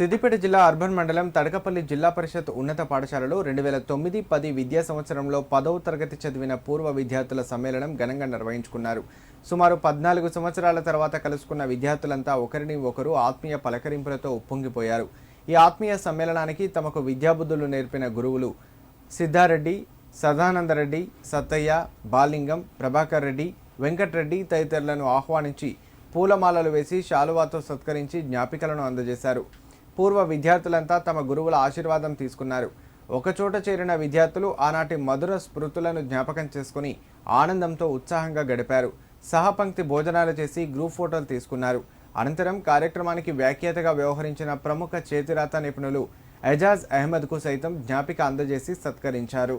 సిద్దిపేట జిల్లా అర్బన్ మండలం తడకపల్లి జిల్లా పరిషత్ ఉన్నత పాఠశాలలో 2009-10 విద్యా సంవత్సరంలో 10వ తరగతి చదివిన పూర్వ విద్యార్థుల సమ్మేళనం ఘనంగా నిర్వహించుకున్నారు. సుమారు 14 సంవత్సరాల తర్వాత కలుసుకున్న విద్యార్థులంతా ఒకరిని ఒకరు ఆత్మీయ పలకరింపులతో ఉప్పొంగిపోయారు. ఈ ఆత్మీయ సమ్మేళనానికి తమకు విద్యాబుద్ధులు నేర్పిన గురువులు సిద్ధారెడ్డి, సదానందరెడ్డి, సత్తయ్య, బాలింగం, ప్రభాకర్ రెడ్డి, వెంకట్రెడ్డి తదితరులను ఆహ్వానించి పూలమాలలు వేసి శాలువాతో సత్కరించి జ్ఞాపికలను అందజేశారు. పూర్వ విద్యార్థులంతా తమ గురువుల ఆశీర్వాదం తీసుకున్నారు. ఒకచోట చేరిన విద్యార్థులు ఆనాటి మధుర స్మృతులను జ్ఞాపకం చేసుకుని ఆనందంతో ఉత్సాహంగా గడిపారు. సహపంక్తి భోజనాలు చేసి గ్రూప్ ఫోటోలు తీసుకున్నారు. అనంతరం కార్యక్రమానికి వ్యాఖ్యాతగా వ్యవహరించిన ప్రముఖ చేతిరాత నిపుణులు ఎజాజ్ అహ్మద్కు సైతం జ్ఞాపిక అందజేసి సత్కరించారు.